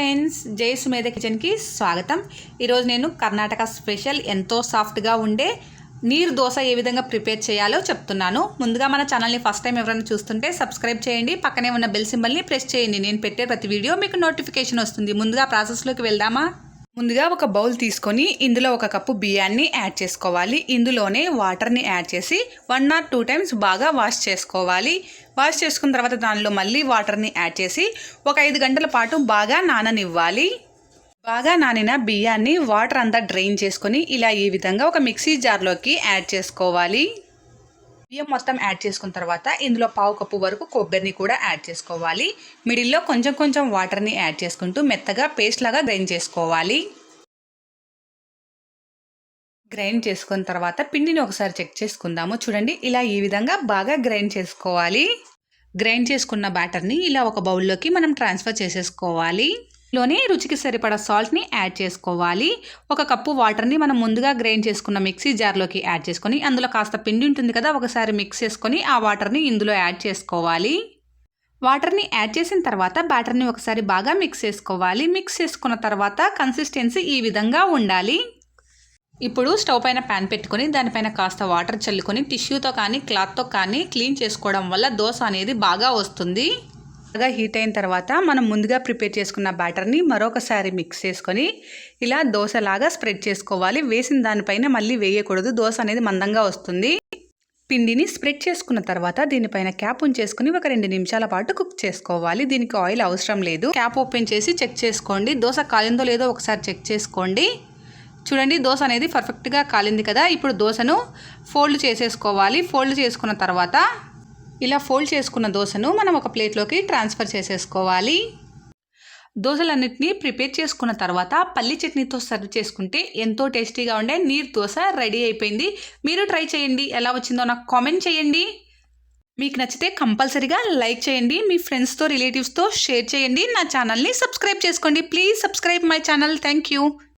Friends, జై సుమేధ కిచెన్కి స్వాగతం. ఈరోజు నేను కర్ణాటక స్పెషల్ ఎంతో సాఫ్ట్గా ఉండే నీరు దోశ ఏ విధంగా ప్రిపేర్ చేయాలో చెప్తున్నాను. ముందుగా మన ఛానల్ని ఫస్ట్ టైం ఎవరైనా చూస్తుంటే సబ్స్క్రైబ్ చేయండి, పక్కనే ఉన్న బెల్ సింబల్ని ప్రెస్ చేయండి. నేను పెట్టే ప్రతి వీడియో మీకు నోటిఫికేషన్ వస్తుంది. ముందుగా ప్రాసెస్లోకి వెళ్దామా? ముందుగా ఒక బౌల్ తీసుకొని ఇందులో ఒక కప్పు బియ్యాన్ని యాడ్ చేసుకోవాలి. ఇందులోనే వాటర్ని యాడ్ చేసి 1 or 2 times బాగా వాష్ చేసుకోవాలి. వాష్ చేసుకున్న తర్వాత దానిలో మళ్ళీ వాటర్ని యాడ్ చేసి ఒక 5 గంటల పాటు బాగా నాననివ్వాలి. బాగా నానిన బియ్యాన్ని వాటర్ అంతా డ్రైన్ చేసుకొని ఇలా ఈ విధంగా ఒక మిక్సీ జార్లోకి యాడ్ చేసుకోవాలి. బియ్యం మొత్తం యాడ్ చేసుకున్న తర్వాత ఇందులో 1/2 కప్పు వరకు కొబ్బరిని కూడా యాడ్ చేసుకోవాలి. మిడిల్లో కొంచెం కొంచెం వాటర్ని యాడ్ చేసుకుంటూ మెత్తగా పేస్ట్ లాగా గ్రైండ్ చేసుకోవాలి. గ్రైండ్ చేసుకున్న తర్వాత పిండిని ఒకసారి చెక్ చేసుకుందాము. చూడండి, ఇలా ఈ విధంగా బాగా గ్రైండ్ చేసుకోవాలి. గ్రైండ్ చేసుకున్న బ్యాటర్ని ఇలా ఒక బౌల్లోకి మనం ట్రాన్స్ఫర్ చేసేసుకోవాలి. లోనే రుచికి సరిపడా సాల్ట్ని యాడ్ చేసుకోవాలి. 1 కప్పు వాటర్ని మనం ముందుగా గ్రైండ్ చేసుకున్న మిక్సీ జార్లోకి యాడ్ చేసుకొని అందులో కాస్త పిండి ఉంటుంది కదా, ఒకసారి మిక్స్ చేసుకొని ఆ వాటర్ని ఇందులో యాడ్ చేసుకోవాలి. వాటర్ని యాడ్ చేసిన తర్వాత బ్యాటర్ని ఒకసారి బాగా మిక్స్ చేసుకోవాలి. మిక్స్ చేసుకున్న తర్వాత కన్సిస్టెన్సీ ఈ విధంగా ఉండాలి. ఇప్పుడు స్టవ్ పైన ప్యాన్ పెట్టుకొని దానిపైన కాస్త వాటర్ చల్లుకొని టిష్యూతో కానీ క్లాత్తో కానీ క్లీన్ చేసుకోవడం వల్ల దోశ అనేది బాగా వస్తుంది. బాగా హీట్ అయిన తర్వాత మనం ముందుగా ప్రిపేర్ చేసుకున్న బ్యాటర్ని మరొకసారి మిక్స్ చేసుకొని ఇలా దోశలాగా స్ప్రెడ్ చేసుకోవాలి. వేసిన దానిపైన మళ్ళీ వేయకూడదు, దోశ అనేది మందంగా వస్తుంది. పిండిని స్ప్రెడ్ చేసుకున్న తర్వాత దీనిపైన క్యాప్ ఉంచేసుకుని ఒక 2 నిమిషాల పాటు కుక్ చేసుకోవాలి. దీనికి ఆయిల్ అవసరం లేదు. క్యాప్ ఓపెన్ చేసి చెక్ చేసుకోండి. దోశ కాలిందో లేదో ఒకసారి చెక్ చేసుకోండి. చూడండి, దోశ అనేది పర్ఫెక్ట్గా కాలింది కదా. ఇప్పుడు దోశను ఫోల్డ్ చేసేసుకోవాలి. ఫోల్డ్ చేసుకున్న తర్వాత ఇలా ఫోల్డ్ చేసుకున్న దోశను మనం ఒక ప్లేట్లోకి ట్రాన్స్ఫర్ చేసేసుకోవాలి. దోశలన్నింటినీ ప్రిపేర్ చేసుకున్న తర్వాత పల్లి చట్నీతో సర్వ్ చేసుకుంటే ఎంతో టేస్టీగా ఉండే నీరు దోశ రెడీ అయిపోయింది. మీరు ట్రై చేయండి, ఎలా వచ్చిందో నాకు కామెంట్ చేయండి. మీకు నచ్చితే కంపల్సరీగా లైక్ చేయండి, మీ ఫ్రెండ్స్తో రిలేటివ్స్తో షేర్ చేయండి. నా ఛానల్ని సబ్స్క్రైబ్ చేసుకోండి. Please subscribe my channel. Thank you.